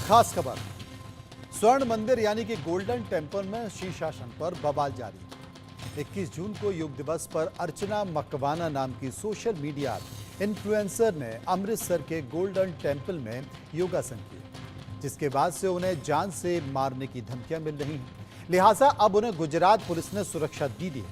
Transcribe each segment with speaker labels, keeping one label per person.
Speaker 1: खास खबर, स्वर्ण मंदिर यानी कि गोल्डन टेम्पल में शीर्षासन पर बवाल जारी। 21 जून को योग दिवस पर अर्चना मकवाना नाम की सोशल मीडिया इन्फ्लुएंसर ने अमृतसर के गोल्डन टेम्पल में योगासन किए, जिसके बाद से उन्हें जान से मारने की धमकियां मिल रही हैं। लिहाजा अब उन्हें गुजरात पुलिस ने सुरक्षा दी है।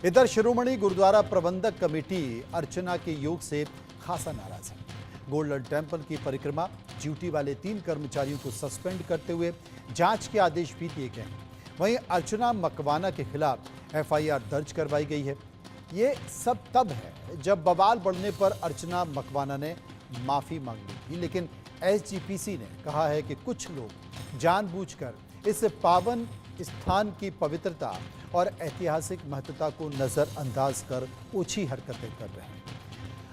Speaker 1: इधर शिरोमणि गुरुद्वारा प्रबंधक कमेटी अर्चना के योग से खासा नाराज है। गोल्डन टेम्पल की परिक्रमा ड्यूटी वाले 3 कर्मचारियों को सस्पेंड करते हुए जांच के आदेश भी दिए गए हैं। वहीं अर्चना मकवाना के खिलाफ एफआईआर दर्ज करवाई गई है। ये सब तब है जब बवाल बढ़ने पर अर्चना मकवाना ने माफी मांग ली थी, लेकिन एसजीपीसी ने कहा है कि कुछ लोग जानबूझकर इस पावन स्थान की पवित्रता और ऐतिहासिक महत्वता को नजरअंदाज कर ओछी हरकतें कर रहे हैं।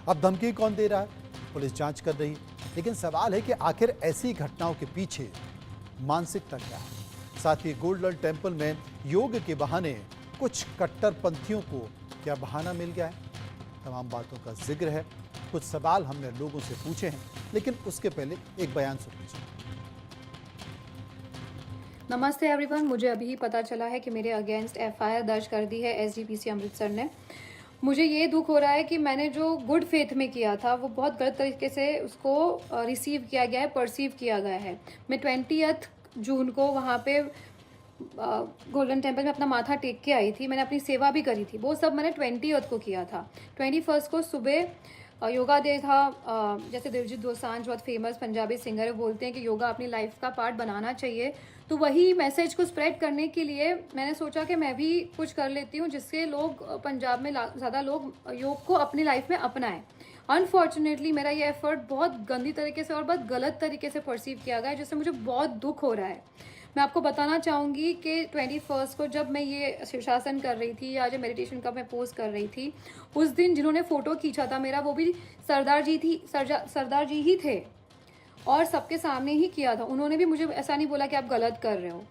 Speaker 1: अब धमकी कौन दे रहा है, पुलिस जांच कर रही, लेकिन सवाल है कि आखिर ऐसी घटनाओं के पीछे मानसिकता क्या है। साथ ही गोल्डन टेम्पल में योग के बहाने कुछ कट्टरपंथियों को क्या बहाना मिल गया है। तमाम बातों का जिक्र है। कुछ सवाल हमने लोगों से पूछे हैं, लेकिन उसके पहले एक बयान सुन लीजिए।
Speaker 2: नमस्ते एवरीवन, मुझे अभी ही पता चला है कि मेरे अगेंस्ट एफआईआर दर्ज कर दी है एसजीपीसी अमृतसर ने। मुझे ये दुख हो रहा है कि मैंने जो गुड फेथ में किया था वो बहुत गलत तरीके से उसको रिसीव किया गया है, परसीव किया गया है। मैं 20 जून को वहाँ पे गोल्डन टेम्पल में अपना माथा टेक के आई थी। मैंने अपनी सेवा भी करी थी। वो सब मैंने 20 को किया था। 21 को सुबह योगा डे था। जैसे दिलजीत दोसांझ बहुत फेमस पंजाबी सिंगर है, बोलते हैं कि योगा अपनी लाइफ का पार्ट बनाना चाहिए। तो वही मैसेज को स्प्रेड करने के लिए मैंने सोचा कि मैं भी कुछ कर लेती हूँ, जिससे लोग पंजाब में ज़्यादा लोग योग को अपनी लाइफ में अपनाएं। अनफॉर्चुनेटली मेरा ये एफर्ट बहुत गंदी तरीके से और बहुत गलत तरीके से परसीव किया गया है, जिससे मुझे बहुत दुख हो रहा है। मैं आपको बताना चाहूँगी कि 21 को जब मैं ये शीर्षासन कर रही थी या जो मेडिटेशन का मैं पोस्ट कर रही थी, उस दिन जिन्होंने फ़ोटो खींचा था मेरा, वो भी सरदार जी ही थे और सबके सामने ही किया था। उन्होंने भी मुझे ऐसा नहीं बोला कि आप गलत कर रहे हो।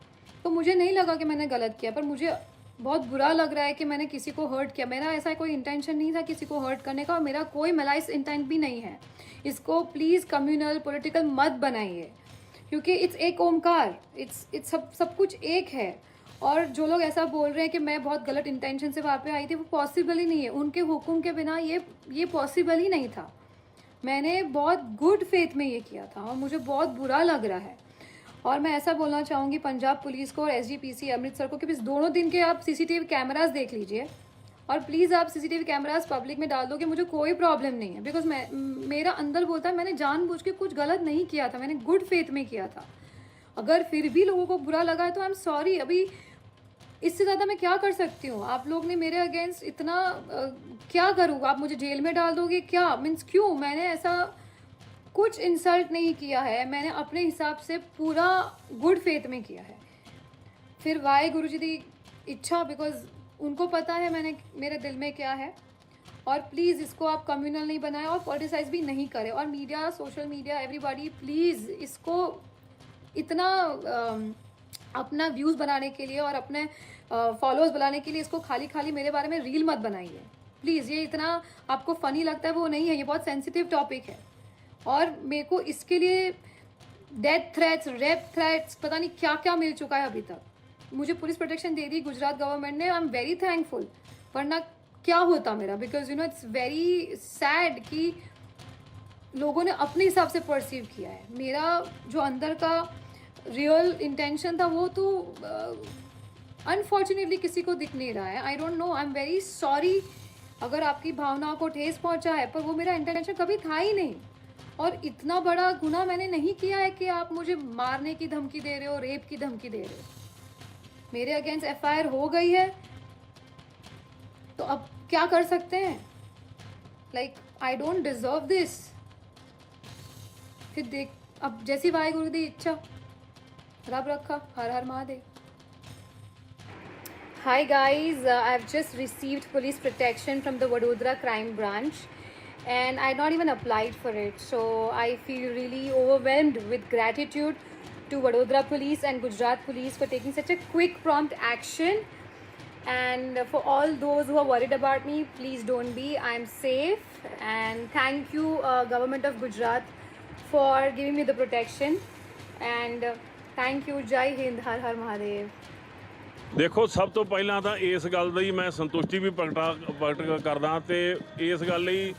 Speaker 2: तो मुझे नहीं लगा कि मैंने गलत किया, पर मुझे बहुत बुरा लग रहा है कि मैंने किसी को हर्ट किया। मेरा ऐसा कोई इंटेंशन नहीं था किसी को हर्ट करने का, और मेरा कोई मलाइस इंटेंट भी नहीं है। इसको प्लीज़ कम्युनल पॉलिटिकल मत बनाइए, क्योंकि इट्स एक ओमकार, इट्स सब कुछ एक है। और जो लोग ऐसा बोल रहे हैं कि मैं बहुत गलत इंटेंशन से वहाँ पे आई थी, वो पॉसिबल ही नहीं है। उनके हुक्म के बिना ये पॉसिबल ही नहीं था। मैंने बहुत गुड फेथ में ये किया था और मुझे बहुत बुरा लग रहा है। और मैं ऐसा बोलना चाहूँगी पंजाब पुलिस को और एसजीपीसी अमृतसर को कि इस दोनों दिन के आप सीसीटीवी कैमरास देख लीजिए, और प्लीज़ आप सीसीटीवी कैमरास पब्लिक में डाल दो कि मुझे कोई प्रॉब्लम नहीं है। बिकॉज मेरा अंदर बोलता है मैंने जानबूझ के कुछ गलत नहीं किया था, मैंने गुड फेथ में किया था। अगर फिर भी लोगों को बुरा लगा है तो आई एम सॉरी। अभी इससे ज़्यादा मैं क्या कर सकती हूँ? आप लोग ने मेरे अगेंस्ट इतना क्या करूँ? आप मुझे जेल में डाल दोगे क्या? मीन्स क्यों? मैंने ऐसा कुछ इंसल्ट नहीं किया है। मैंने अपने हिसाब से पूरा गुड फेथ में किया है। फिर वाहे गुरु जी की इच्छा, बिकॉज उनको पता है मेरे दिल में क्या है। और प्लीज़ इसको आप कम्युनल नहीं बनाएं और पॉलिटिसाइज भी नहीं करें। और media, social media, everybody please इसको इतना अपना व्यूज़ बनाने के लिए और अपने फॉलोअर्स बनाने के लिए इसको खाली मेरे बारे में रील मत बनाइए प्लीज़। ये इतना आपको फ़नी लगता है वो नहीं है, ये बहुत सेंसिटिव टॉपिक है। और मेरे को इसके लिए डेथ थ्रेट्स, रेप थ्रेट्स, पता नहीं क्या क्या मिल चुका है अभी तक। मुझे पुलिस प्रोटेक्शन दे दी गुजरात गवर्नमेंट ने, आई एम वेरी थैंकफुल। वरना क्या होता मेरा? बिकॉज इट्स वेरी सैड कि लोगों ने अपने हिसाब से परसीव किया है। मेरा जो अंदर का रियल इंटेंशन था वो तो अनफॉर्चुनेटली किसी को दिख नहीं रहा है। I don't know, I am very sorry अगर आपकी भावनाओं को ठेस पहुंचा है, पर वो मेरा इंटेंशन कभी था ही नहीं। और इतना बड़ा गुनाह मैंने नहीं किया है कि आप मुझे मारने की धमकी दे रहे हो, रेप की धमकी दे रहे हो। मेरे अगेंस्ट एफआईआर हो गई है, तो अब क्या कर सकते हैं? Like I don't deserve this. फिर देख, अब जैसी वाहेगुरु दी इच्छा, रब रखा। हर हर Mahadev. Hi guys, I've just received police protection from the Vadodara crime branch, and I not even applied for it. So I feel really overwhelmed with gratitude to Vadodara police and Gujarat police for taking such a quick, prompt action. And for all those who are worried about me, please don't be. I'm safe. And thank you, Government of Gujarat, for giving me the protection. And thank you. जय हिंद, हर हर महादेव।
Speaker 3: ਦੇਖੋ ਸਭ ਤੋਂ ਪਹਿਲਾਂ ਤਾਂ ਇਸ ਗੱਲ ਦੀ ਮੈਂ ਸੰਤੁਸ਼ਟੀ ਵੀ ਪ੍ਰਗਟ ਕਰਦਾ ਤੇ ਇਸ ਗੱਲ ਲਈ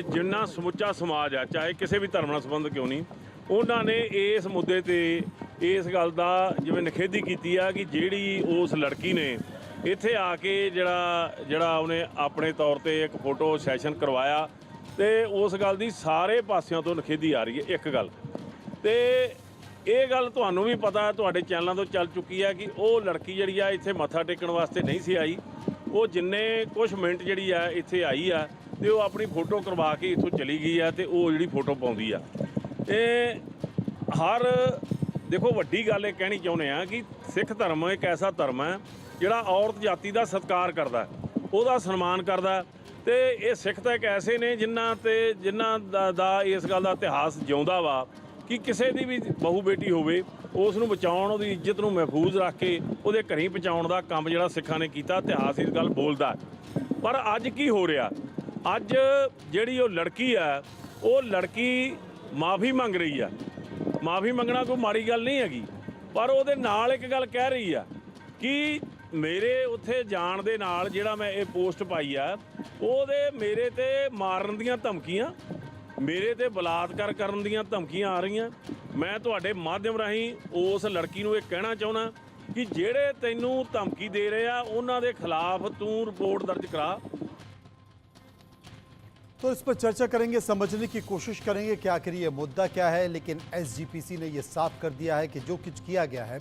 Speaker 3: ਜਿੰਨਾ ਸਮੁੱਚਾ ਸਮਾਜ ਆ, ਚਾਹੇ ਕਿਸੇ ਵੀ ਧਰਮ ਨਾਲ ਸੰਬੰਧ ਕਿਉਂ ਨਹੀਂ, ਉਹਨਾਂ ਨੇ ਇਸ ਮੁੱਦੇ ਤੇ ਇਸ ਗੱਲ ਦਾ ਜਿਵੇਂ ਨਿਖੇਧੀ ਕੀਤੀ ਆ ਕਿ ਜਿਹੜੀ ਉਸ ਲੜਕੀ ਨੇ ਇੱਥੇ ਆ ਕੇ ਜਿਹੜਾ ਉਹਨੇ ਆਪਣੇ ਤੌਰ ਤੇ ਇੱਕ ਫੋਟੋ ਸੈਸ਼ਨ ਕਰਵਾਇਆ ਤੇ ਉਸ ਗੱਲ ਦੀ ਸਾਰੇ ਪਾਸਿਆਂ ਤੋਂ ਨਿਖੇਧੀ ਆ ਰਹੀ ਹੈ। ਇੱਕ ਗੱਲ ਤੇ ਇਹ ਗੱਲ ਤੁਹਾਨੂੰ ਵੀ ਪਤਾ, ਤੁਹਾਡੇ ਚੈਨਲਾਂ ਤੋਂ ਚੱਲ ਚੁੱਕੀ ਹੈ ਕਿ ਉਹ ਲੜਕੀ ਜਿਹੜੀ ਆ ਇੱਥੇ ਮੱਥਾ ਟੇਕਣ ਵਾਸਤੇ ਨਹੀਂ ਸੀ ਆਈ। ਉਹ ਜਿੰਨੇ ਕੁਛ ਮਿੰਟ ਜਿਹੜੀ ਆ ਇੱਥੇ ਆਈ ਆ ਤੇ ਉਹ ਆਪਣੀ ਫੋਟੋ ਕਰਵਾ ਕੇ ਇੱਥੋਂ ਚਲੀ ਗਈ ਆ ਤੇ ਉਹ ਜਿਹੜੀ ਫੋਟੋ ਪਾਉਂਦੀ ਆ। ਇਹ ਹਰ ਦੇਖੋ ਵੱਡੀ ਗੱਲ ਇਹ ਕਹਿਣੀ ਚਾਹੁੰਦੇ ਆ ਕਿ ਸਿੱਖ ਧਰਮ ਇੱਕ ਐਸਾ ਧਰਮ ਹੈ ਜਿਹੜਾ ਔਰਤ ਜਾਤੀ ਦਾ ਸਤਿਕਾਰ ਕਰਦਾ, ਉਹਦਾ ਸਨਮਾਨ ਕਰਦਾ ਤੇ ਇਹ ਸਿੱਖ ਤਾਂ ਇੱਕ ਐਸੇ ਨੇ ਜਿਨ੍ਹਾਂ ਦਾ ਇਸ ਗੱਲ ਦਾ ਇਤਿਹਾਸ ਜਿਉਂਦਾ ਵਾ ਕਿ ਕਿਸੇ ਦੀ ਵੀ ਬਹੂ ਬੇਟੀ ਹੋਵੇ ਉਸ ਨੂੰ ਬਚਾਉਣ, ਉਹਦੀ ਇੱਜ਼ਤ ਨੂੰ ਮਹਿਫੂਜ਼ ਰੱਖ ਕੇ ਉਹਦੇ ਘਰੀਂ ਪਹੁੰਚਾਉਣ ਦਾ ਕੰਮ ਜਿਹੜਾ ਸਿੱਖਾਂ ਨੇ ਕੀਤਾ, ਇਤਿਹਾਸ ਇਸ ਗੱਲ ਬੋਲਦਾ। ਪਰ ਅੱਜ ਕੀ ਹੋ ਰਿਹਾ, ਅੱਜ ਜਿਹੜੀ ਉਹ ਲੜਕੀ ਆ, ਉਹ ਲੜਕੀ ਮਾਫੀ ਮੰਗ ਰਹੀ ਆ। ਮਾਫੀ ਮੰਗਣਾ ਕੋਈ ਮਾੜੀ ਗੱਲ ਨਹੀਂ ਹੈਗੀ, ਪਰ ਉਹਦੇ ਨਾਲ ਇੱਕ ਗੱਲ ਕਹਿ ਰਹੀ ਆ ਕਿ ਮੇਰੇ ਉੱਥੇ ਜਾਣ ਦੇ ਨਾਲ ਜਿਹੜਾ ਮੈਂ ਇਹ ਪੋਸਟ ਪਾਈ ਆ, ਉਹਦੇ ਮੇਰੇ ਤੇ ਮਾਰਨ ਦੀਆਂ ਧਮਕੀਆਂ, ਮੇਰੇ ਤੇ ਬਲਾਤਕਾਰ ਕਰਨ ਦੀਆਂ ਧਮਕੀਆਂ ਆ ਰਹੀਆਂ। ਮੈਂ ਤੁਹਾਡੇ ਮਾਧਿਅਮ ਰਾਹੀਂ ਉਸ ਲੜਕੀ ਨੂੰ ਇਹ ਕਹਿਣਾ ਚਾਹੁੰਦਾ कि जेड़े तैनू धमकी दे रहे आ उन्हां दे खिलाफ तू रिपोर्ट दर्ज करा।
Speaker 1: तो इस पर चर्चा करेंगे, समझने की कोशिश करेंगे कि आखिर ये मुद्दा क्या है। लेकिन एसजीपीसी ने यह साफ कर दिया है कि जो कुछ किया गया है,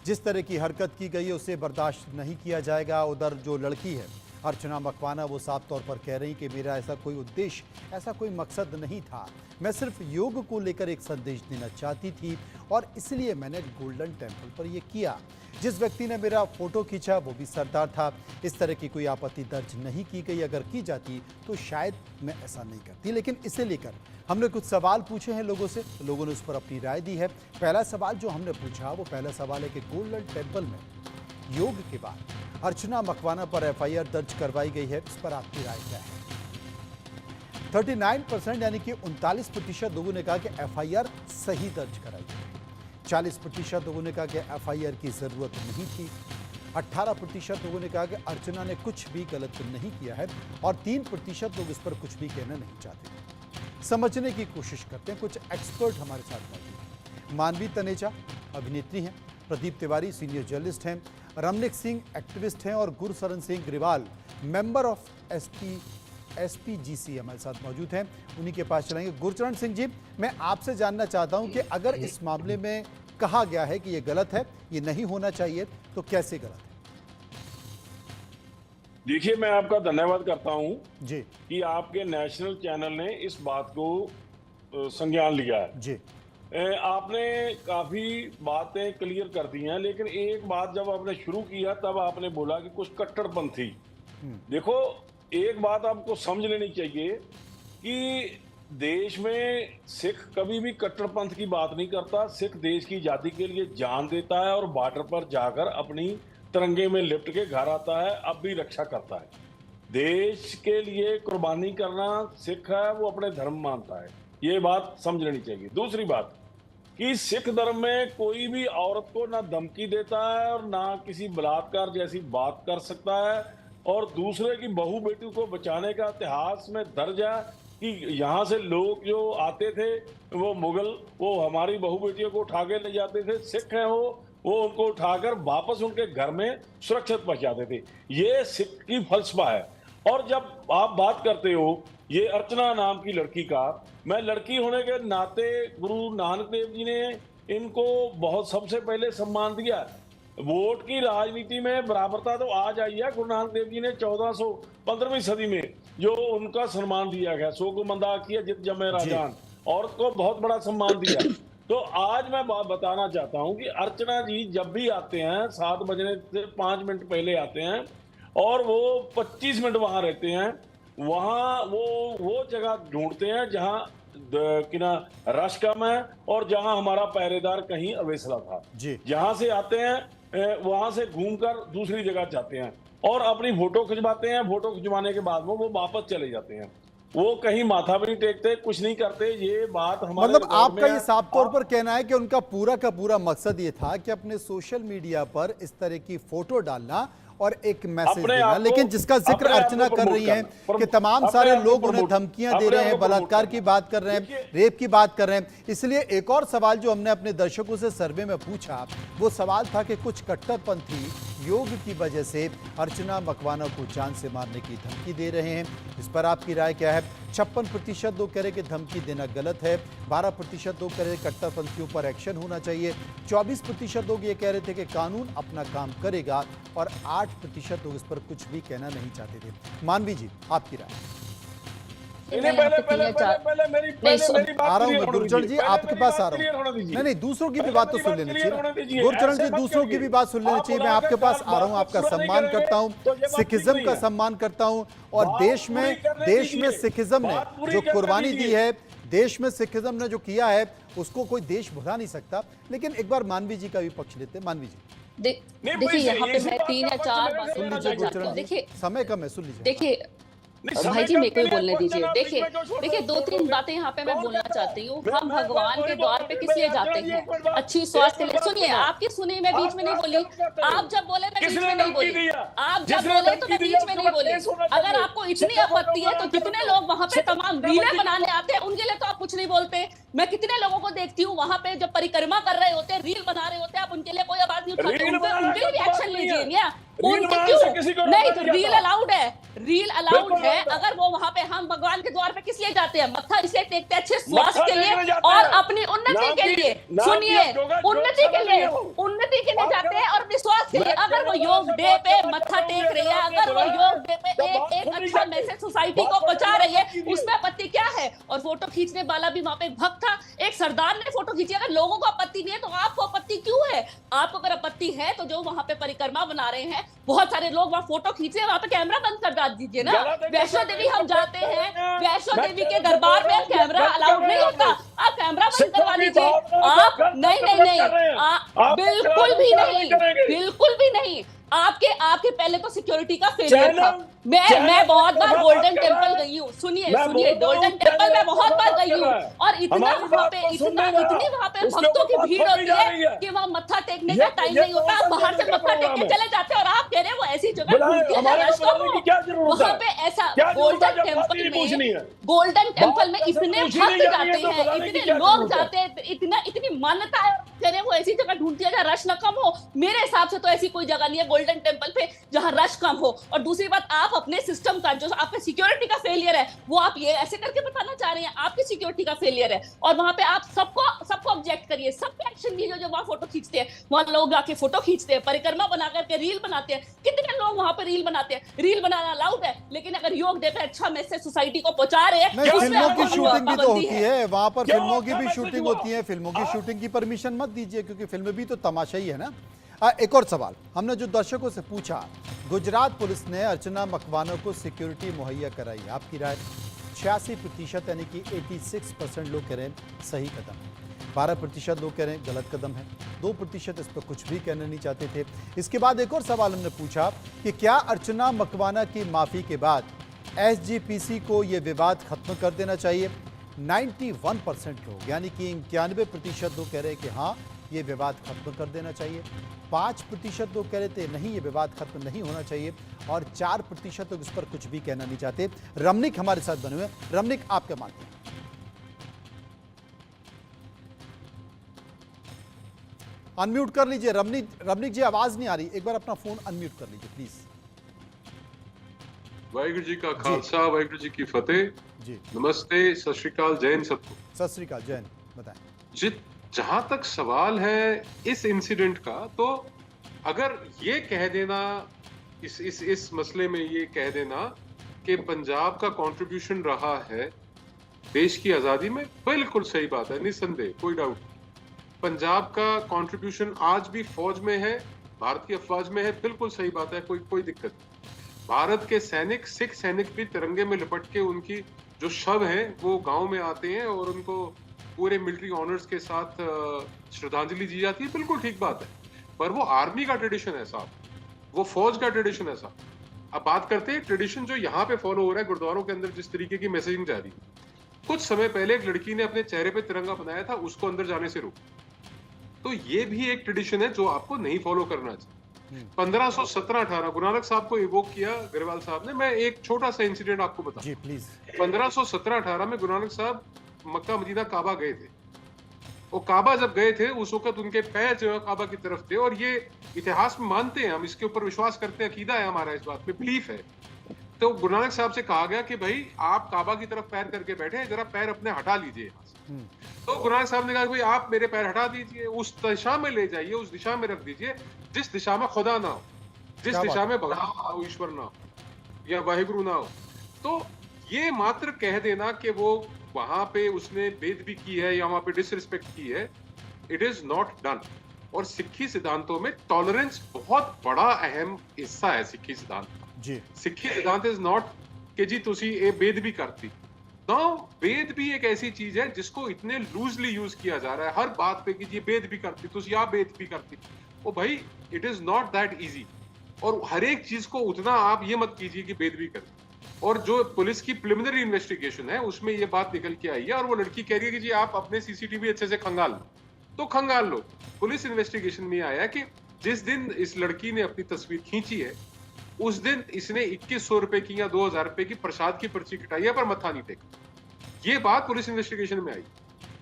Speaker 1: जिस तरह की हरकत की गई है, उसे बर्दाश्त नहीं किया जाएगा। उधर जो लड़की है अर्चना मकवाना, वो साफ तौर पर कह रही कि मेरा ऐसा कोई उद्देश्य, ऐसा कोई मकसद नहीं था, मैं सिर्फ योग को लेकर एक संदेश देना चाहती थी और इसलिए मैंने गोल्डन टेम्पल पर यह किया। जिस व्यक्ति ने मेरा फोटो खींचा वो भी सरदार था। इस तरह की कोई आपत्ति दर्ज नहीं की गई, अगर की जाती तो शायद मैं ऐसा नहीं करती। लेकिन इसे लेकर हमने कुछ सवाल पूछे हैं लोगों से, लोगों ने उस पर अपनी राय दी है। पहला सवाल जो हमने पूछा वो पहला सवाल है कि गोल्डन टेम्पल में योग के बाद अर्चना मकवाना पर एफआईआर दर्ज करवाई गई है, इस पर आपकी राय क्या है? 39% यानी कि 39% लोगों ने कहा कि एफआईआर सही दर्ज कराई गई। 40% लोगों ने कहा कि एफआईआर की जरूरत नहीं थी। 18% लोगों ने कहा कि अर्चना ने कुछ भी गलत नहीं किया है और 3% लोग इस पर कुछ भी कहना नहीं चाहते। समझने की कोशिश करते हैं, कुछ एक्सपर्ट हमारे साथ मौजूद हैं। मानवी तनेजा अभिनेत्री हैं, प्रदीप तिवारी सीनियर जर्नलिस्ट हैं, रमनिक सिंह एक्टिविस्ट हैं और गुरशरण सिंह ग्रिवाल मेंबर ऑफ एसपीजीसी हमारे साथ मौजूद हैं। उन्हीं के पास चलेंगे। गुरचरण सिंह जी, मैं आपसे जानना चाहता हूं कि अगर इस मामले में कहा गया है कि ये गलत है, ये नहीं होना चाहिए, तो कैसे गलत है?
Speaker 3: देखिए, मैं आपका धन्यवाद करता हूं
Speaker 1: जी
Speaker 3: कि आपके नेशनल चैनल ने इस बात को संज्ञान लिया है।
Speaker 1: जी
Speaker 3: आपने काफी बातें क्लियर कर दी हैं, लेकिन एक बात जब आपने शुरू किया तब आपने बोला कि कुछ कट्टरपंथी। देखो, एक बात आपको समझ लेनी चाहिए कि देश में सिख कभी भी कट्टरपंथ की बात नहीं करता। सिख देश की आजादी के लिए जान देता है और बॉर्डर पर जाकर अपनी तिरंगे में लिपट के घर आता है, अब भी रक्षा करता है। देश के लिए कुर्बानी करना सिख है, वो अपने धर्म मानता है, ये बात समझ लेनी चाहिए। दूसरी बात कि सिख धर्म में कोई भी औरत को ना धमकी देता है और ना किसी बलात्कार जैसी बात कर सकता है, और दूसरे की बहू बेटी को बचाने का इतिहास में दर्ज है कि यहाँ से लोग जो आते थे वो मुगल, वो हमारी बहू बेटियों को उठा के ले जाते थे। सिख हैं वो उनको उठाकर वापस उनके घर में सुरक्षित पहुंचाते थे। ये सिख की फलसफा है। और जब आप बात करते हो ये अर्चना नाम की लड़की का, मैं लड़की होने के नाते गुरु नानक देव जी ने इनको बहुत सबसे पहले सम्मान दिया। वोट की राजनीति में बराबरता तो आज आई है। गुरु नानक देव जी ने 1415वीं सदी में जो उनका सम्मान दिया गया, सो को मंदा किया जित जमे राजान, औरत को बहुत बड़ा सम्मान दिया। तो आज मैं बात बताना चाहता हूं कि अर्चना जी जब भी आते हैं 7 बजने से 5 मिनट पहले आते हैं और वो 25 मिनट वहां रहते हैं। वहां वो जगह ढूंढते हैं जहां रश कम है और जहां हमारा पहरेदार कहीं अवेसला था। जहां से आते हैं वहां से घूमकर दूसरी जगह जाते हैं और अपनी फोटो खिंचवाते हैं। फोटो खिंचवाने के बाद वो वापस चले जाते हैं। वो कहीं माथा भी नहीं टेकते, कुछ नहीं करते। ये बात हमारे
Speaker 1: मतलब
Speaker 3: रिकॉर्ड
Speaker 1: आपका
Speaker 3: में
Speaker 1: ये
Speaker 3: है।
Speaker 1: साफ तौर पर कहना है कि उनका पूरा का पूरा मकसद ये था कि अपने सोशल मीडिया पर इस तरह की फोटो डालना और एक मैसेज
Speaker 3: अपने
Speaker 1: देना,
Speaker 3: आप को-
Speaker 1: लेकिन जिसका जिक्र
Speaker 3: अपने आप को
Speaker 1: अर्चना कर
Speaker 3: प्रमोट
Speaker 1: रही हैं
Speaker 3: करना,
Speaker 1: कि तमाम
Speaker 3: अपने
Speaker 1: सारे
Speaker 3: आप को
Speaker 1: लोग उन्हें
Speaker 3: प्रमोट-
Speaker 1: धमकियां दे
Speaker 3: अपने
Speaker 1: रहे
Speaker 3: आप
Speaker 1: हैं,
Speaker 3: को प्रमोट
Speaker 1: बलात्कार
Speaker 3: करना।
Speaker 1: की बात कर रहे हैं,
Speaker 3: देखिए-
Speaker 1: रेप की बात कर रहे हैं। इसलिए एक और सवाल जो हमने अपने दर्शकों से सर्वे में पूछा, वो सवाल था कि कुछ कट्टरपंथी योग की वजह से अर्चना मकवाना को जान से मारने की धमकी दे रहे हैं। इस पर आपकी राय क्या है? 56% लोग कह रहे कि धमकी देना गलत है, 12% लोग कह रहे कट्टरपंथियों पर एक्शन होना चाहिए, 24% लोग ये कह रहे थे कि कानून अपना काम करेगा और 8% लोग इस पर कुछ भी कहना नहीं चाहते थे। मानवी जी, आपकी राय?
Speaker 3: पहले मेरी बात
Speaker 1: आ रहा हूं
Speaker 3: clear
Speaker 1: मैं,
Speaker 3: होने
Speaker 1: गुरचरण जी,
Speaker 3: दीजिए। पहले
Speaker 1: आपके
Speaker 3: मेरी
Speaker 1: पास
Speaker 3: बात
Speaker 1: आ रहा
Speaker 3: clear होने
Speaker 1: हूं।
Speaker 3: दीजिए।
Speaker 1: नहीं नहीं, दूसरों की भी
Speaker 3: पहले
Speaker 1: बात तो
Speaker 3: मेरी
Speaker 1: सुन
Speaker 3: बात
Speaker 1: लेनी
Speaker 3: clear
Speaker 1: चाहिए
Speaker 3: होने
Speaker 1: ना।
Speaker 3: दीजिए।
Speaker 1: गुरचरण जी,
Speaker 3: ऐसे मत
Speaker 1: दूसरों की
Speaker 3: करिए।
Speaker 1: भी बात सुन लेनी
Speaker 3: आप
Speaker 1: चाहिए। मैं
Speaker 3: बुला
Speaker 1: आपके
Speaker 3: के
Speaker 1: पास
Speaker 3: बात
Speaker 1: आ रहा हूं,
Speaker 3: को
Speaker 1: आपका
Speaker 3: पूरा नहीं
Speaker 1: सम्मान
Speaker 3: करेंगे,
Speaker 1: करता हूं,
Speaker 3: तो ये बात ठीक
Speaker 1: सिखिज्म
Speaker 3: नहीं
Speaker 1: का
Speaker 3: है।
Speaker 1: सम्मान करता हूं, और
Speaker 3: बात
Speaker 1: देश
Speaker 3: पूरी
Speaker 1: में
Speaker 3: करने
Speaker 1: देश में
Speaker 3: दीजिए।
Speaker 1: सिखिज्म ने
Speaker 3: बात पूरी
Speaker 1: जो
Speaker 3: करने
Speaker 1: कुर्बानी दी
Speaker 3: दीजिए।
Speaker 1: है, देश में सिखिज्म ने जो किया है, उसको कोई देश भुला नहीं सकता। लेकिन एक बार मानवी जी का भी पक्ष लेते हैं। मानवी जी,
Speaker 3: नहीं,
Speaker 4: देखिए यहाँ पे
Speaker 3: इसी
Speaker 4: मैं
Speaker 3: बात
Speaker 4: 3
Speaker 3: का
Speaker 4: या
Speaker 3: पक्ष
Speaker 4: 4
Speaker 3: मेरे से
Speaker 4: बातें
Speaker 1: सुन
Speaker 3: लेना
Speaker 4: बोलना
Speaker 1: लीजिए
Speaker 3: चाहिए।
Speaker 4: चाहती हूँ।
Speaker 1: गुरचरण जी,
Speaker 4: देखिए
Speaker 1: समय कम है, सुन लीजिए।
Speaker 4: देखिए
Speaker 3: नहीं, समय
Speaker 4: भाई जी
Speaker 3: कम
Speaker 4: मेरे
Speaker 3: के
Speaker 4: को ही
Speaker 3: लिए
Speaker 4: बोलने
Speaker 3: क्वेश्चन
Speaker 4: दीजिए।
Speaker 3: आप बीच
Speaker 4: देखिए
Speaker 3: में क्यों छोड़
Speaker 4: देखिए
Speaker 3: रहे हो?
Speaker 4: 2-3 बातें यहाँ पे मैं
Speaker 3: कौन
Speaker 4: बोलना
Speaker 3: कहता है?
Speaker 4: चाहती हूँ।
Speaker 3: मैं-
Speaker 4: हम
Speaker 3: मैं
Speaker 4: भगवान
Speaker 3: वही
Speaker 4: के
Speaker 3: बोल रहा
Speaker 4: द्वार
Speaker 3: हूँ।
Speaker 4: पे
Speaker 3: मैं
Speaker 4: किस लिए
Speaker 3: अर्चना
Speaker 4: जाते
Speaker 3: जी,
Speaker 4: हैं?
Speaker 3: एक मिनट बात-
Speaker 4: अच्छी
Speaker 3: एक
Speaker 4: स्वास्थ्य के
Speaker 3: मिनट
Speaker 4: लिए।
Speaker 3: बात
Speaker 4: सुनिए,
Speaker 3: सुनो।
Speaker 4: आपकी सुनी, मैं बीच
Speaker 3: आप
Speaker 4: में नहीं
Speaker 3: बात
Speaker 4: बोली।
Speaker 3: कब करते हो?
Speaker 4: आप जब बोले मैं बीच
Speaker 3: किसने
Speaker 4: में नहीं
Speaker 3: धमकी
Speaker 4: बोली।
Speaker 3: दी है?
Speaker 4: आप जब
Speaker 3: जिसने
Speaker 4: बोले तो
Speaker 3: धमकी
Speaker 4: मैं
Speaker 3: दी है,
Speaker 4: बीच में
Speaker 3: उसके
Speaker 4: नहीं
Speaker 3: बाद
Speaker 4: बोली।
Speaker 3: केस होना
Speaker 4: अगर
Speaker 3: चाहिए।
Speaker 4: आपको इतनी
Speaker 3: जितना
Speaker 4: आपत्ति है तो
Speaker 3: बड़का
Speaker 4: जितने
Speaker 3: बड़ा
Speaker 4: लोग वहां पे
Speaker 3: जितना
Speaker 4: तमाम
Speaker 3: बड़ा
Speaker 4: रीलें
Speaker 3: बड़ा
Speaker 4: बनाने आते हैं उनके लिए तो आप कुछ नहीं बोलते। मैं कितने लोगों को देखती हूँ वहां पे जब परिक्रमा कर रहे होते हैं, रील बना रहे होते हैं, आप उनके लिए कोई आवाज नहीं उठाते।
Speaker 3: रील बनाना
Speaker 4: उनके लिए भी
Speaker 3: गलत बात
Speaker 4: एक्शन
Speaker 3: नहीं
Speaker 4: लीजिए
Speaker 3: है।
Speaker 4: क्या?
Speaker 3: रील
Speaker 4: उनके
Speaker 3: बनाने
Speaker 4: क्यों
Speaker 3: से किसी को रोका
Speaker 4: नहीं? तो
Speaker 3: नहीं
Speaker 4: रील
Speaker 3: जाता।
Speaker 4: अलाउड है, रील अलाउड
Speaker 3: बिल्कुल
Speaker 4: है।
Speaker 3: allowed है।
Speaker 4: अगर वो वहां पे, हम भगवान के द्वार पे किस लिए जाते हैं? मत्था इसलिए टेकते हैं अच्छे
Speaker 3: मत्था
Speaker 4: स्वास्थ्य के लिए
Speaker 3: टेकने जाते
Speaker 4: और
Speaker 3: हैं।
Speaker 4: अपनी उन्नति
Speaker 3: नाम
Speaker 4: के
Speaker 3: की-
Speaker 4: लिए।
Speaker 3: नाम
Speaker 4: सुनिए,
Speaker 3: की योगा-
Speaker 4: उन्नति
Speaker 3: योगशाला
Speaker 4: के
Speaker 3: नहीं
Speaker 4: लिए,
Speaker 3: है वो।
Speaker 4: उन्नति के लिए
Speaker 3: आप
Speaker 4: जाते
Speaker 3: क्या-
Speaker 4: हैं और विश्वास के लिए।
Speaker 3: मैं
Speaker 4: अगर वो
Speaker 3: कहने
Speaker 4: योग
Speaker 3: वाला
Speaker 4: डे
Speaker 3: से
Speaker 4: पे
Speaker 3: बात
Speaker 4: मत्था
Speaker 3: कर रहा हूँ,
Speaker 4: टेक रही है,
Speaker 3: आपने
Speaker 4: अगर वो
Speaker 3: बुलाया,
Speaker 4: योग डे पे
Speaker 3: तो बात
Speaker 4: एक
Speaker 3: खुल नहीं
Speaker 4: अच्छा
Speaker 3: जाती।
Speaker 4: मैसेज सोसाइटी
Speaker 3: बात
Speaker 4: को
Speaker 3: को
Speaker 4: पहुंचा
Speaker 3: बर्दाश्त
Speaker 4: रही है,
Speaker 3: कीजिए।
Speaker 4: उसमें आपत्ति क्या है? और फोटो खींचने वाला भी वहां पे एक भक्त था, एक सरदार ने फोटो खींची। अगर लोगों को आपत्ति नहीं है तो आपको आपत्ति क्यों है? आपको अगर आपत्ति है तो जो वहां पे परिक्रमा बना रहे हैं, बहुत सारे लोग वहां फोटो खींच रहे हैं, वहां पे कैमरा बंद कर दीजिए ना।
Speaker 3: गलत है,
Speaker 4: वैष्णो देवी हम जाते हैं, वैष्णो
Speaker 3: मैं
Speaker 4: देवी के
Speaker 3: गलत
Speaker 4: दरबार
Speaker 3: बोल रहा
Speaker 4: में
Speaker 3: हूं,
Speaker 4: कैमरा
Speaker 3: गलत
Speaker 4: अलाउड
Speaker 3: कर रहे
Speaker 4: नहीं
Speaker 3: हैं
Speaker 4: होता। आप कैमरा बंद
Speaker 3: सिखों
Speaker 4: करवा
Speaker 3: की
Speaker 4: लीजिए।
Speaker 3: भावना
Speaker 4: आप
Speaker 3: को
Speaker 4: नहीं
Speaker 3: गलत
Speaker 4: नहीं नहीं,
Speaker 3: कर रहे हैं। आप
Speaker 4: बिल्कुल भी
Speaker 3: कार्रवाई
Speaker 4: नहीं,
Speaker 3: करेंगे।
Speaker 4: बिल्कुल भी नहीं। आपके पहले तो सिक्योरिटी का फेलियर था।
Speaker 3: चैनल
Speaker 4: मैं बहुत बार
Speaker 3: बात
Speaker 4: गोल्डन
Speaker 3: कर रहा
Speaker 4: टेम्पल
Speaker 3: है।
Speaker 4: गई हूँ। सुनिए
Speaker 3: मैं
Speaker 4: सुनिए,
Speaker 3: बोल रहा हूं,
Speaker 4: गोल्डन टेम्पल
Speaker 3: चैनल
Speaker 4: मैं बहुत बार
Speaker 3: बात
Speaker 4: गई
Speaker 3: कर
Speaker 4: हूँ
Speaker 3: रहा है।
Speaker 4: और इतना
Speaker 3: हमारी
Speaker 4: वहां
Speaker 3: बात
Speaker 4: पे
Speaker 3: को सुन
Speaker 4: इतना
Speaker 3: नहीं रहा।
Speaker 4: इतनी वहां पे
Speaker 3: उसके
Speaker 4: भक्तों की
Speaker 3: ऊपर
Speaker 4: भीड़
Speaker 3: थोपी
Speaker 4: होती
Speaker 3: जा रही
Speaker 4: है
Speaker 3: है।
Speaker 4: कि वहां मत्था टेकने
Speaker 3: ये-
Speaker 4: का टाइम
Speaker 3: ये
Speaker 4: नहीं होता।
Speaker 3: कौन सा
Speaker 4: बाहर से
Speaker 3: चैनल का
Speaker 4: मत्था टेक
Speaker 3: प्रोग्राम
Speaker 4: के
Speaker 3: है?
Speaker 4: चले जाते हैं और आप कह रहे हैं वो ऐसी जगह
Speaker 3: बुलाए,
Speaker 4: ढूंढती है
Speaker 3: हमारे
Speaker 4: जहाँ
Speaker 3: को
Speaker 4: रश कम
Speaker 3: बुलाने
Speaker 4: हो।
Speaker 3: की क्या जरूरत
Speaker 4: वहां
Speaker 3: है?
Speaker 4: पे ऐसा
Speaker 3: क्या जरूरत है
Speaker 4: गोल्डन
Speaker 3: जब बात ही
Speaker 4: टेम्पल
Speaker 3: पूछनी
Speaker 4: में,
Speaker 3: है?
Speaker 4: गोल्डन टेम्पल में
Speaker 3: बात
Speaker 4: इतने
Speaker 3: पूछी
Speaker 4: भक्त
Speaker 3: नहीं जा रही है
Speaker 4: जाते
Speaker 3: तो
Speaker 4: हैं,
Speaker 3: बुलाने की
Speaker 4: इतने
Speaker 3: क्या
Speaker 4: लोग
Speaker 3: जरूरत है?
Speaker 4: जाते हैं, इतनी मान्यता है। कह रहे हैं वो ऐसी जगह ढूंढती है जहाँ रश न कम हो। मेरे हिसाब से तो ऐसी कोई जगह नहीं है गोल्डन टेम्पल पे जहाँ रश कम हो। और दूसरी बात, आप अपने सिस्टम का, जो आपके सिक्योरिटी का फेलियर है, वो आप ये ऐसे करके बताना चाह रहे हैं आपकी सिक्योरिटी का फेलियर है। और वहां पे आप सबको ऑब्जेक्ट करिए, सब पे एक्शन लीजिए जो वहां फोटो खींचते हैं। वहां लोग आके फोटो खींचते हैं, परिक्रमा बना करके रील बनाते हैं। कितने लोग वहां पे रील बनाते हैं? रील बनाना अलाउड है, लेकिन अगर योग डे पे अच्छा मैसेज सोसाइटी को पहुंचा रहे हैं
Speaker 1: नहीं,
Speaker 4: तो उसमें
Speaker 1: फिल्मों की
Speaker 4: आपको
Speaker 1: शूटिंग भी तो
Speaker 4: पाबंदी
Speaker 1: होती है वहां पर,
Speaker 3: क्यों?
Speaker 1: फिल्मों की
Speaker 3: क्या
Speaker 1: भी
Speaker 3: मैसेज
Speaker 1: शूटिंग
Speaker 3: हुआ?
Speaker 1: होती है। फिल्मों की शूटिंग की परमिशन मत दीजिए, क्योंकि फिल्म भी तो तमाशा ही है ना। एक और सवाल हमने जो दर्शकों से पूछा, गुजरात पुलिस ने अर्चना मकवाना को सिक्योरिटी मुहैया कराई, आपकी राय? 86% यानी कि 86% लोग कह रहे हैं सही कदम, 12% लोग कह रहे हैं गलत कदम है, 2% इस पर कुछ भी कहना नहीं चाहते थे। इसके बाद एक और सवाल हमने पूछा कि क्या अर्चना मकवाना की माफ़ी के बाद एसजीपीसी को ये विवाद खत्म कर देना चाहिए? 91% लोग यानी कि 91% लोग कह रहे हैं कि हाँ ये विवाद खत्म कर देना चाहिए, 5% लोग कह रहे थे नहीं ये विवाद खत्म नहीं होना चाहिए, और 4% लोग इस पर कुछ भी कहना नहीं चाहते। रमनिक हमारे साथ बने हुए। रमनिक, आप क्या मानते हैं? अनम्यूट कर लीजिए रमनिक जी, आवाज नहीं आ रही, एक बार अपना फोन अनम्यूट कर लीजिए प्लीज।
Speaker 5: वाहिगुरु जी का खालसा, वाहिगुरु जी की फतेह।
Speaker 1: जी
Speaker 5: नमस्ते, सत श्री अकाल, जय हिंद सबको।
Speaker 1: सत श्री अकाल, जैन बताएं।
Speaker 5: जी, जहां तक सवाल है इस इंसिडेंट का, तो अगर ये कह देना इस मसले में ये कह देना कि पंजाब का कंट्रीब्यूशन रहा है देश की आजादी में, बिल्कुल सही बात है, निसंदेह, कोई डाउट। पंजाब का कंट्रीब्यूशन आज भी फौज में है, भारत की अफवाज में है, बिल्कुल सही बात है, कोई दिक्कत नहीं। भारत के सैनिक, सिख सैनिक भी तिरंगे में लिपट के उनकी जो शव है वो गांव में आते हैं और उनको पूरे मिलिट्री ऑनर्स के साथ श्रद्धांजलि दी जाती है, बिल्कुल ठीक बात है। पर वो आर्मी का ट्रेडिशन है साहब, वो फौज का ट्रेडिशन है साहब। अब बात करते हैं ट्रेडिशन जो यहाँ पे फॉलो हो रहा है गुरुद्वारों के अंदर, जिस तरीके की मैसेजिंग जा रही है। कुछ समय पहले एक लड़की ने अपने चेहरे पे तिरंगा बनाया था, उसको अंदर जाने से रोक। तो ये भी एक ट्रेडिशन है जो आपको नहीं फॉलो करना चाहिए। 1517-18 गुरु नानक साहब को इवोक किया ग्रेवाल साहब ने। मैं एक छोटा सा इंसिडेंट आपको बताऊं।
Speaker 1: जी प्लीज।
Speaker 5: 1517-18 में गुरु नानक साहब मक्का मदीना काबा गए थे। वो काबा जब गए थे उस वक्त उनके पैर जो है काबा की तरफ थे, और ये इतिहास में मानते हैं, हम इसके ऊपर विश्वास करते हैं, अकीदा है हमारा, इस बात में बिलीफ है। तो गुरु नानक साहब से कहा गया कि भाई आप काबा की तरफ पैर करके बैठे, जरा पैर अपने हटा लीजिए यहाँ से। तो गुरु नानक साहब ने कहा भाई आप मेरे पैर हटा दीजिए, उस दिशा में ले जाइए, उस दिशा में रख दीजिए जिस दिशा में खुदा ना हो, जिस दिशा में भगवान ना हो, ईश्वर ना हो या वाहिगुरु ना हो। तो ये मात्र कह देना कि वो वहां पे उसने बेदबी की है या वहां पे डिसरिस्पेक्ट की है, इट इज नॉट डन। और सिक्खी सिद्धांतों में टॉलरेंस बहुत बड़ा अहम हिस्सा है सिक्खी सिद्धांत का।
Speaker 1: जी
Speaker 5: सिक्खी सिद्धांत इज नॉट कि जी तुसी ए बेदबी करती। नाउ बेदबी एक ऐसी चीज है जिसको इतने लूजली यूज किया जा रहा है हर बात पे कि जी बेदबी करती, तुसी आप बेदबी करती। ओ भाई it is not that easy. और हर एक चीज को उतना आप ये मत कीजिए कि बेदबी करती। और जो पुलिस की प्रिलिमिनरी इन्वेस्टिगेशन है उसमें ये बात निकल के आई है, और वो लड़की कह रही है कि जी आप अपने सीसीटीवी अच्छे से खंगाल लो, तो खंगाल लो। पुलिस इन्वेस्टिगेशन में आया कि जिस दिन इस लड़की ने अपनी तस्वीर खींची है उस दिन इसने 2100 रुपए की या 2000 रुपए की प्रसाद की पर्ची कटाई है पर मत्था नहीं टेका। ये बात पुलिस इन्वेस्टिगेशन में आई।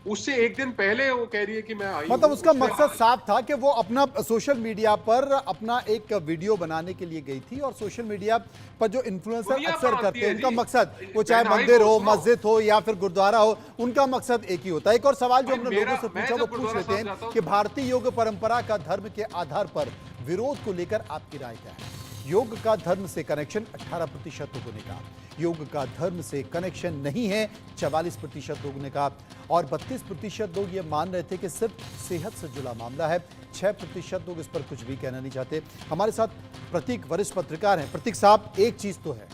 Speaker 5: उससे एक दिन पहले वो कह रही है कि मैं आई
Speaker 1: मतलब
Speaker 5: हूं,
Speaker 1: उसका
Speaker 5: उसने
Speaker 1: मकसद साफ था कि वो अपना सोशल मीडिया पर अपना एक वीडियो बनाने के लिए गई थी, और सोशल मीडिया पर जो इन्फ्लुएंसर
Speaker 5: दुनिया
Speaker 1: अक्सर
Speaker 5: बनाती
Speaker 1: करते हैं
Speaker 5: है
Speaker 1: उनका
Speaker 5: जी।
Speaker 1: मकसद, वो चाहे
Speaker 5: बहनाई
Speaker 1: मंदिर
Speaker 5: को
Speaker 1: हो,
Speaker 5: सुनो।
Speaker 1: मस्जिद हो या फिर गुरुद्वारा हो, उनका मकसद एक ही होता है। एक और सवाल जो
Speaker 5: भाई
Speaker 1: हमने
Speaker 5: मेरा-
Speaker 1: लोगों से
Speaker 5: मैं
Speaker 1: पूछा
Speaker 5: जब
Speaker 1: वो पूछ
Speaker 5: गुरुद्वारा
Speaker 1: लेते
Speaker 5: साहब जाता
Speaker 1: हैं
Speaker 5: हूं
Speaker 1: कि
Speaker 5: तो-
Speaker 1: भारतीय योग परंपरा का धर्म के आधार पर विरोध को लेकर आपकी राय क्या है? योग का धर्म से कनेक्शन 18% लोगों ने कहा, योग का धर्म से कनेक्शन नहीं है 44% लोगों ने कहा, और 32% लोग ये मान रहे थे कि सिर्फ सेहत से जुड़ा मामला है। 6% लोग इस पर कुछ भी कहना नहीं चाहते। हमारे साथ प्रतीक वरिष्ठ पत्रकार हैं। प्रतीक साहब, एक चीज़ तो है,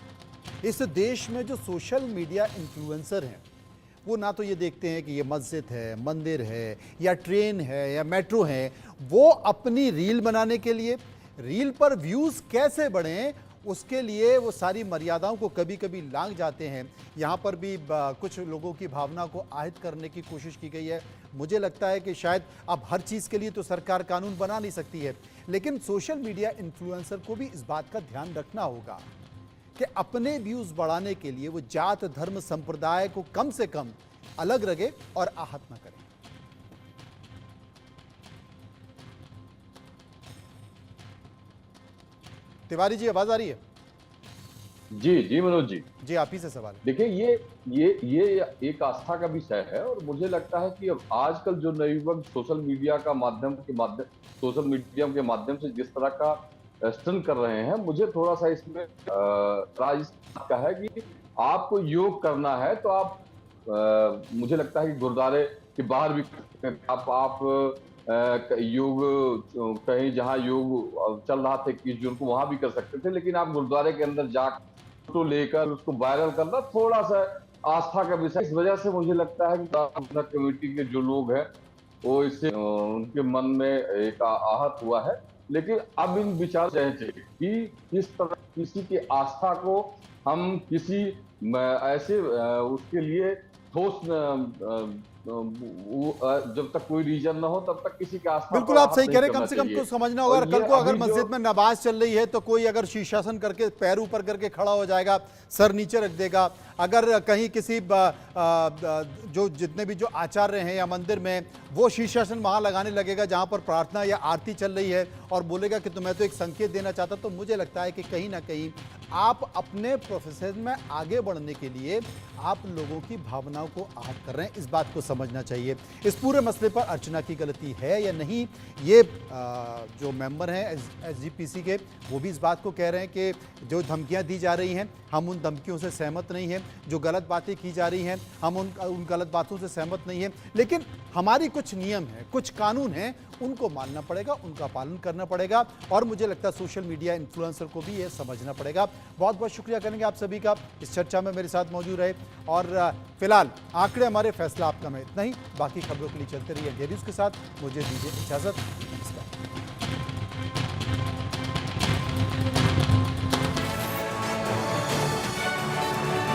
Speaker 1: इस देश में जो सोशल मीडिया इन्फ्लुएंसर हैं वो ना तो ये देखते हैं कि ये मस्जिद है, मंदिर है या ट्रेन है या मेट्रो है, वो अपनी रील बनाने के लिए, रील पर व्यूज़ कैसे बढ़ें उसके लिए वो सारी मर्यादाओं को कभी कभी लांघ जाते हैं। यहाँ पर भी कुछ लोगों की भावना को आहत करने की कोशिश की गई है। मुझे लगता है कि शायद अब हर चीज़ के लिए तो सरकार कानून बना नहीं सकती है, लेकिन सोशल मीडिया इन्फ्लुएंसर को भी इस बात का ध्यान रखना होगा कि अपने व्यूज़ बढ़ाने के लिए वो जात धर्म संप्रदाय को कम से कम अलग रखे और आहत न करे। तिवारी जी, आवाज आ रही है?
Speaker 6: जी जी मनोज जी,
Speaker 1: जी आप ही से सवाल है।
Speaker 6: देखिए ये एक आस्था का विषय है, और मुझे लगता है कि अब आजकल जो नवयुवक सोशल मीडिया के माध्यम से जिस तरह का स्टंट कर रहे हैं, मुझे थोड़ा सा इसमें राज इस बात का है कि आपको योग करना है तो आप मुझे लगता है कि गुरुद्वारे के बाहर भी कर सकते हैं। आप योग कहीं जहां योग चल रहा था 21 जून को वहां भी कर सकते थे, लेकिन आप गुरुद्वारे के अंदर जाकर फोटो लेकर उसको वायरल करना थोड़ा सा आस्था का विषय। इस वजह से मुझे लगता है कि कमेटी के जो लोग हैं वो इससे उनके मन में एक आहत हुआ है। लेकिन अब इन विचार चाहिए कि किस तरह किसी की आस्था को हम किसी ऐसे उसके लिए ठोस जब तक कोई रीजन ना हो तब तक किसी की आस्था
Speaker 1: बिल्कुल आप सही कह रहे हैं। कम से कम कुछ समझना होगा।
Speaker 6: और
Speaker 1: कल
Speaker 6: ये
Speaker 1: को अगर
Speaker 6: अभी जो-
Speaker 1: मस्जिद में नमाज चल रही है तो कोई अगर शीर्षासन करके पैर ऊपर करके खड़ा हो जाएगा, सर नीचे रख देगा। अगर कहीं किसी जो जितने भी जो आचार्य हैं या मंदिर में, वो शीर्षासन वहाँ लगाने लगेगा जहाँ पर प्रार्थना या आरती चल रही है और बोलेगा कि मैं तो एक संकेत देना चाहता, तो मुझे लगता है कि कहीं ना कहीं आप अपने प्रोफेशन में आगे बढ़ने के लिए आप लोगों की भावनाओं को आहत कर रहे हैं। इस बात को समझना चाहिए। इस पूरे मसले पर अर्चना की गलती है या नहीं, ये जो मेंबर हैं एसजीपीसी के, वो भी इस बात को कह रहे हैं कि जो धमकियां दी जा रही हैं हम उन धमकियों से सहमत नहीं हैं, जो गलत बातें की जा रही हैं हम उन गलत बातों से सहमत नहीं हैं, लेकिन हमारी कुछ नियम हैं, कुछ कानून हैं, उनको मानना पड़ेगा, उनका पालन करना पड़ेगा। और मुझे लगता है सोशल मीडिया इन्फ्लुएंसर को भी ये समझना पड़ेगा। बहुत बहुत शुक्रिया करेंगे आप सभी का इस चर्चा में मेरे साथ मौजूद रहे। और फिलहाल आंकड़े हमारे, फैसला आपका। मैं इतना ही, बाकी खबरों के लिए चलते रहिए इंडिया न्यूज़ के साथ। मुझे दीजिए इजाज़त।